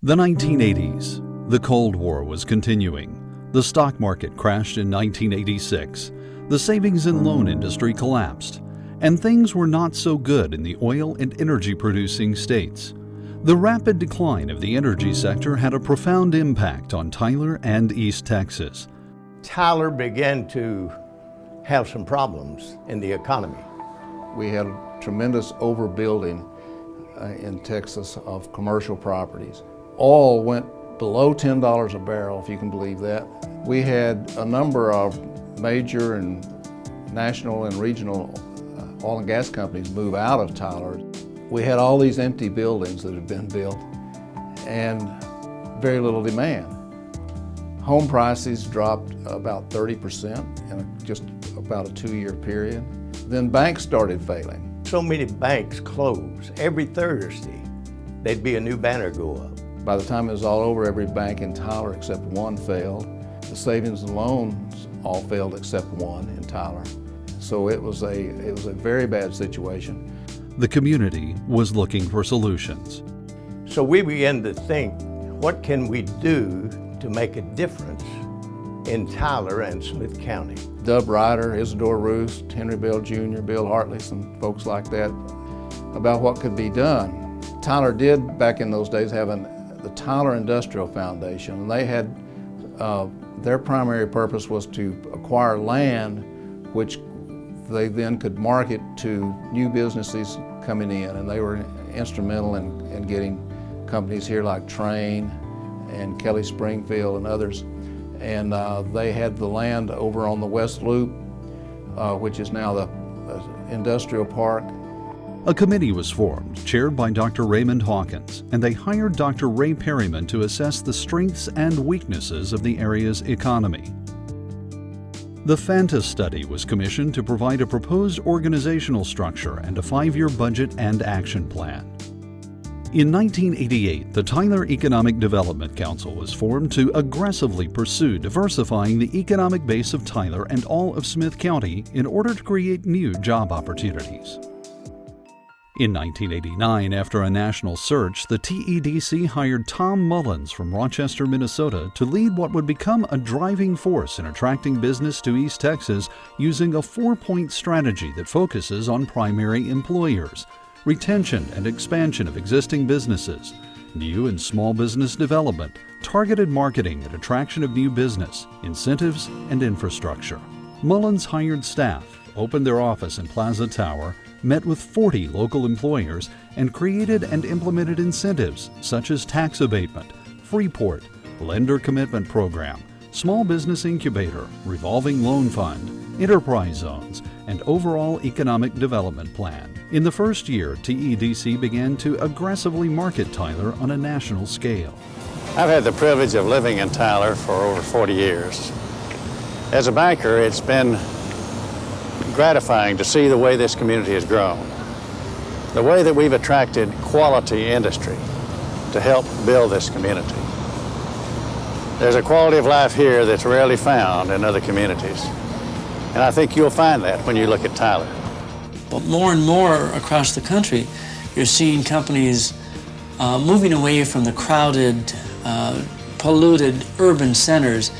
The 1980s. The Cold War was continuing. The stock market crashed in 1986. The savings and loan industry collapsed. And things were not so good in the oil and energy producing states. The rapid decline of the energy sector had a profound impact on Tyler and East Texas. Tyler began to have some problems in the economy. We had tremendous overbuilding in Texas of commercial properties. Oil went below $10 a barrel, if you can believe that. We had a number of major and national and regional oil and gas companies move out of Tyler. We had all these empty buildings that had been built and very little demand. Home prices dropped about 30% in just about a 2-year period. Then banks started failing. So many banks closed. Every Thursday, there'd be a new banner go up. By the time it was all over, every bank in Tyler except one failed. The savings and loans all failed except one in Tyler. So it was a very bad situation. The community was looking for solutions. So we began to think, what can we do to make a difference in Tyler and Smith County? Dub Ryder, Isidore Roost, Henry Bell Jr., Bill Hartley, some folks like that, about what could be done. Tyler did, back in those days, have the Tyler Industrial Foundation, and they had, their primary purpose was to acquire land which they then could market to new businesses coming in, and they were instrumental in getting companies here like Train and Kelly Springfield and others. And they had the land over on the West Loop, which is now the industrial park. A committee was formed, chaired by Dr. Raymond Hawkins, and they hired Dr. Ray Perryman to assess the strengths and weaknesses of the area's economy. The FANTA study was commissioned to provide a proposed organizational structure and a 5-year budget and action plan. In 1988, the Tyler Economic Development Council was formed to aggressively pursue diversifying the economic base of Tyler and all of Smith County in order to create new job opportunities. In 1989, after a national search, the TEDC hired Tom Mullins from Rochester, Minnesota, to lead what would become a driving force in attracting business to East Texas using a 4-point strategy that focuses on primary employers, retention and expansion of existing businesses, new and small business development, targeted marketing and attraction of new business, incentives, and infrastructure. Mullins hired staff, opened their office in Plaza Tower, met with 40 local employers, and created and implemented incentives such as tax abatement, Freeport, lender commitment program, small business incubator, revolving loan fund, enterprise zones, and overall economic development plan. In the first year, TEDC began to aggressively market Tyler on a national scale. I've had the privilege of living in Tyler for over 40 years. As a banker, it's been gratifying to see the way this community has grown, the way that we've attracted quality industry to help build this community. There's a quality of life here that's rarely found in other communities, and I think you'll find that when you look at Tyler. But more and more across the country, you're seeing companies moving away from the crowded, polluted urban centers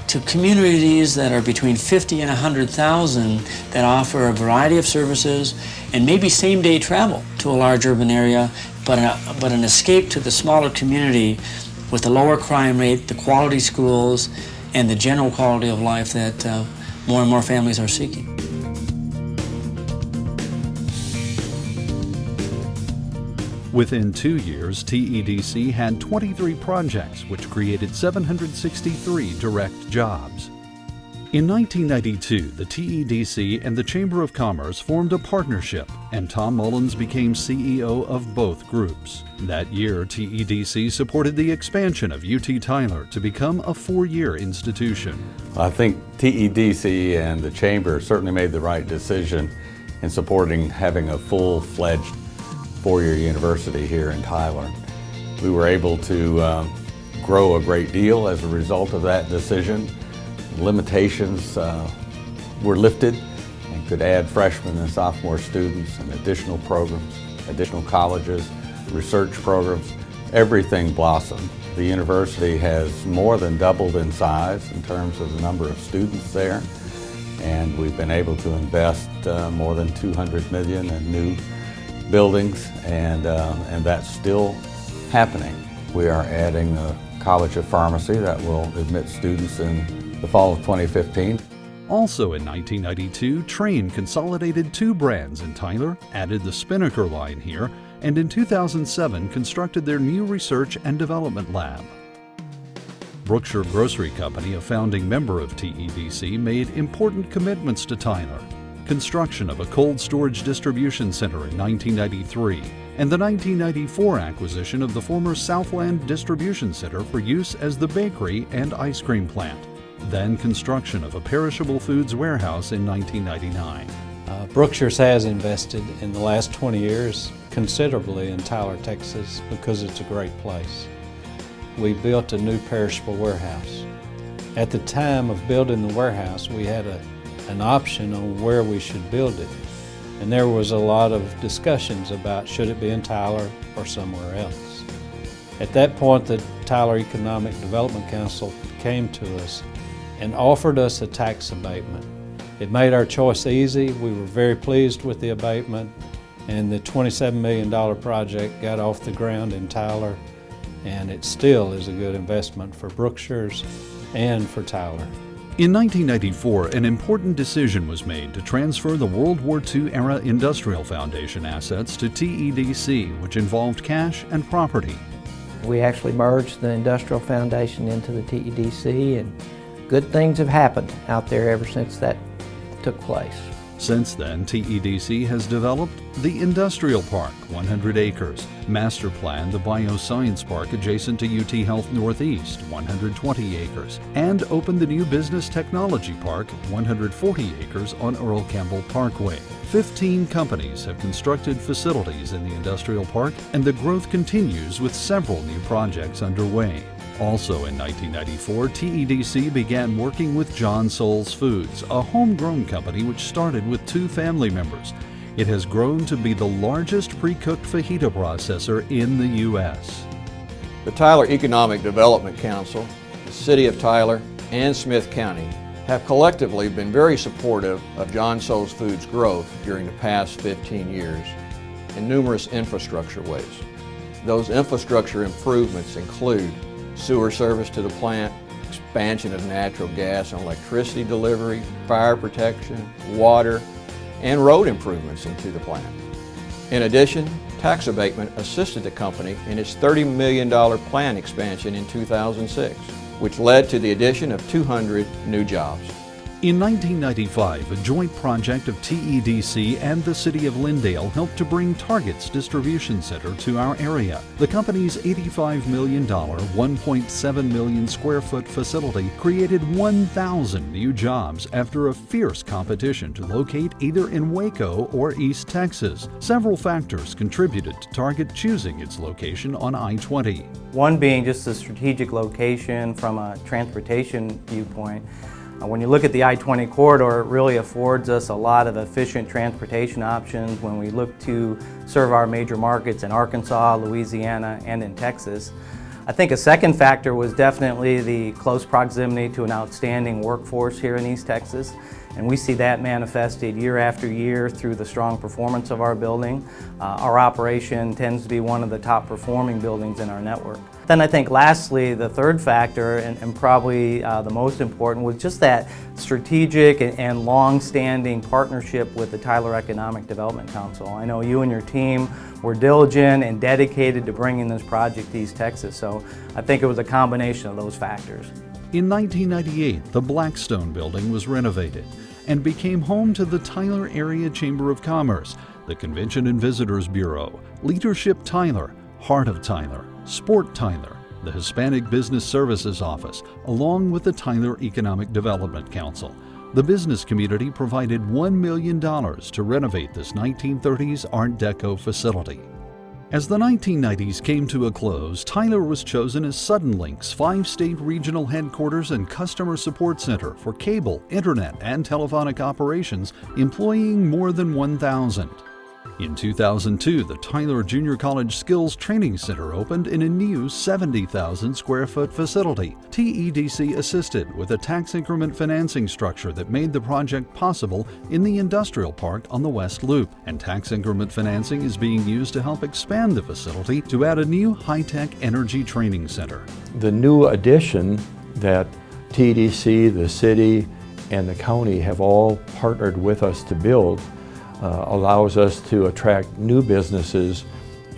to communities that are between 50 and 100,000 that offer a variety of services and maybe same-day travel to a large urban area, but an escape to the smaller community with the lower crime rate, the quality schools, and the general quality of life that more and more families are seeking. Within 2 years, TEDC had 23 projects which created 763 direct jobs. In 1992, the TEDC and the Chamber of Commerce formed a partnership, and Tom Mullins became CEO of both groups. That year, TEDC supported the expansion of UT Tyler to become a 4-year institution. I think TEDC and the Chamber certainly made the right decision in supporting having a full-fledged 4-year university here in Tyler. We were able to grow a great deal as a result of that decision. Limitations were lifted and could add freshman and sophomore students and additional programs, additional colleges, research programs, everything blossomed. The university has more than doubled in size in terms of the number of students there, and we've been able to invest more than $200 million in new buildings, and that's still happening. We are adding the College of Pharmacy that will admit students in the fall of 2015. Also in 1992, Trane consolidated 2 brands in Tyler, added the Spinnaker line here, and in 2007 constructed their new research and development lab. Brookshire Grocery Company, a founding member of TEDC, made important commitments to Tyler. Construction of a cold storage distribution center in 1993, and the 1994 acquisition of the former Southland Distribution Center for use as the bakery and ice cream plant. Then construction of a perishable foods warehouse in 1999. Brookshire's has invested in the last 20 years considerably in Tyler, Texas, because it's a great place. We built a new perishable warehouse. At the time of building the warehouse, we had an option on where we should build it. And there was a lot of discussions about should it be in Tyler or somewhere else. At that point, the Tyler Economic Development Council came to us and offered us a tax abatement. It made our choice easy. We were very pleased with the abatement, and the $27 million project got off the ground in Tyler, and it still is a good investment for Brookshire's and for Tyler. In 1994, an important decision was made to transfer the World War II-era Industrial Foundation assets to TEDC, which involved cash and property. We actually merged the Industrial Foundation into the TEDC, and good things have happened out there ever since that took place. Since then, TEDC has developed the Industrial Park, 100 acres, master planned the Bioscience Park adjacent to UT Health Northeast, 120 acres, and opened the new Business Technology Park, 140 acres on Earl Campbell Parkway. 15 companies have constructed facilities in the Industrial Park, and the growth continues with several new projects underway. Also in 1994, TEDC began working with John Souls Foods, a homegrown company which started with 2 family members. It has grown to be the largest pre-cooked fajita processor in the U.S. The Tyler Economic Development Council, the City of Tyler, and Smith County have collectively been very supportive of John Souls Foods' growth during the past 15 years in numerous infrastructure ways. Those infrastructure improvements include sewer service to the plant, expansion of natural gas and electricity delivery, fire protection, water, and road improvements into the plant. In addition, tax abatement assisted the company in its $30 million plant expansion in 2006, which led to the addition of 200 new jobs. In 1995, a joint project of TEDC and the City of Lindale helped to bring Target's distribution center to our area. The company's $85 million, 1.7 million square foot facility created 1,000 new jobs after a fierce competition to locate either in Waco or East Texas. Several factors contributed to Target choosing its location on I-20. One being just the strategic location from a transportation viewpoint. When you look at the I-20 corridor, it really affords us a lot of efficient transportation options when we look to serve our major markets in Arkansas, Louisiana, and in Texas. I think a second factor was definitely the close proximity to an outstanding workforce here in East Texas. And we see that manifested year after year through the strong performance of our building. Our operation tends to be one of the top performing buildings in our network. Then I think lastly, the third factor, and probably the most important, was just that strategic and long-standing partnership with the Tyler Economic Development Council. I know you and your team were diligent and dedicated to bringing this project to East Texas, so I think it was a combination of those factors. In 1998, the Blackstone building was renovated and became home to the Tyler Area Chamber of Commerce, the Convention and Visitors Bureau, Leadership Tyler, Heart of Tyler, Sport Tyler, the Hispanic Business Services Office, along with the Tyler Economic Development Council. The business community provided $1 million to renovate this 1930s Art Deco facility. As the 1990s came to a close, Tyler was chosen as Suddenlink's 5-state regional headquarters and customer support center for cable, internet, and telephonic operations, employing more than 1,000. In 2002, the Tyler Junior College Skills Training Center opened in a new 70,000 square foot facility. TEDC assisted with a tax increment financing structure that made the project possible in the industrial park on the West Loop, and tax increment financing is being used to help expand the facility to add a new high-tech energy training center. The new addition that TEDC, the city, and the county have all partnered with us to build allows us to attract new businesses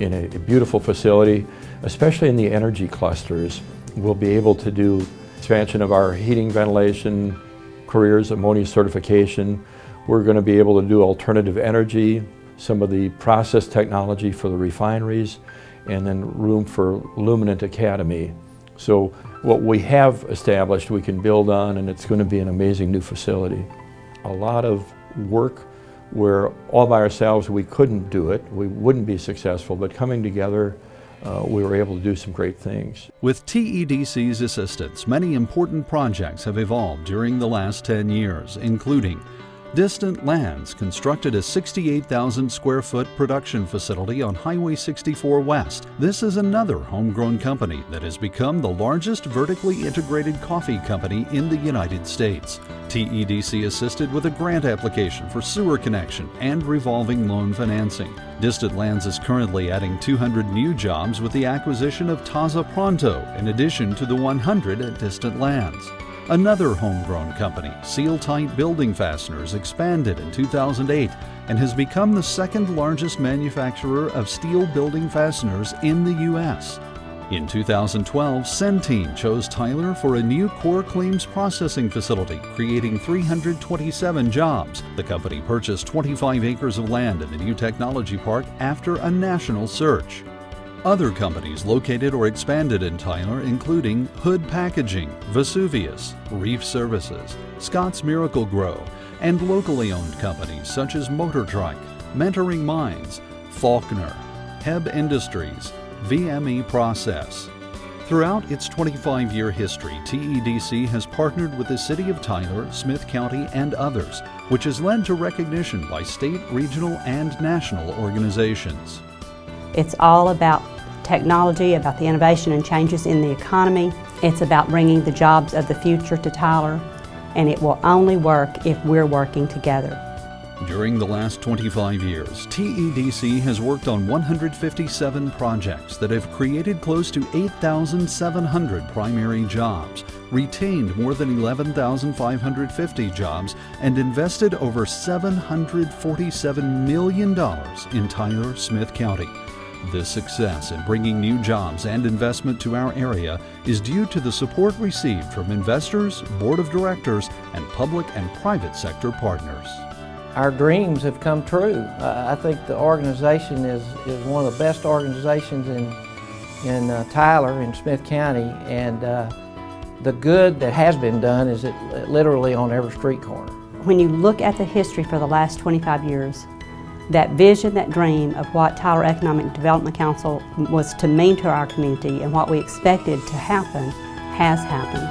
in a beautiful facility, especially in the energy clusters. We'll be able to do expansion of our heating, ventilation, careers, ammonia certification. We're going to be able to do alternative energy, some of the process technology for the refineries, and then room for Luminant Academy. So what we have established we can build on, and it's going to be an amazing new facility. A lot of work where all by ourselves we couldn't do it, we wouldn't be successful, but coming together we were able to do some great things. With TEDC's assistance, many important projects have evolved during the last 10 years, including Distant Lands constructed a 68,000 square foot production facility on Highway 64 West. This is another homegrown company that has become the largest vertically integrated coffee company in the United States. TEDC assisted with a grant application for sewer connection and revolving loan financing. Distant Lands is currently adding 200 new jobs with the acquisition of Taza Pronto in addition to the 100 at Distant Lands. Another homegrown company, Seal Tight Building Fasteners, expanded in 2008 and has become the second largest manufacturer of steel building fasteners in the U.S. In 2012, Centene chose Tyler for a new core claims processing facility, creating 327 jobs. The company purchased 25 acres of land in the new technology park after a national search. Other companies located or expanded in Tyler including Hood Packaging, Vesuvius, Reef Services, Scott's Miracle-Gro, and locally owned companies such as Motor Trike, Mentoring Minds, Faulkner, Heb Industries, VME Process. Throughout its 25-year history, TEDC has partnered with the City of Tyler, Smith County, and others, which has led to recognition by state, regional, and national organizations. It's all about technology, about the innovation and changes in the economy. It's about bringing the jobs of the future to Tyler, and it will only work if we're working together. During the last 25 years, TEDC has worked on 157 projects that have created close to 8,700 primary jobs, retained more than 11,550 jobs, and invested over $747 million in Tyler, Smith County. This success in bringing new jobs and investment to our area is due to the support received from investors, board of directors, and public and private sector partners. Our dreams have come true. I think the organization is one of the best organizations in Tyler, in Smith County, and the good that has been done is literally on every street corner. When you look at the history for the last 25 years, that vision, that dream of what Tyler Economic Development Council was to mean to our community and what we expected to happen has happened.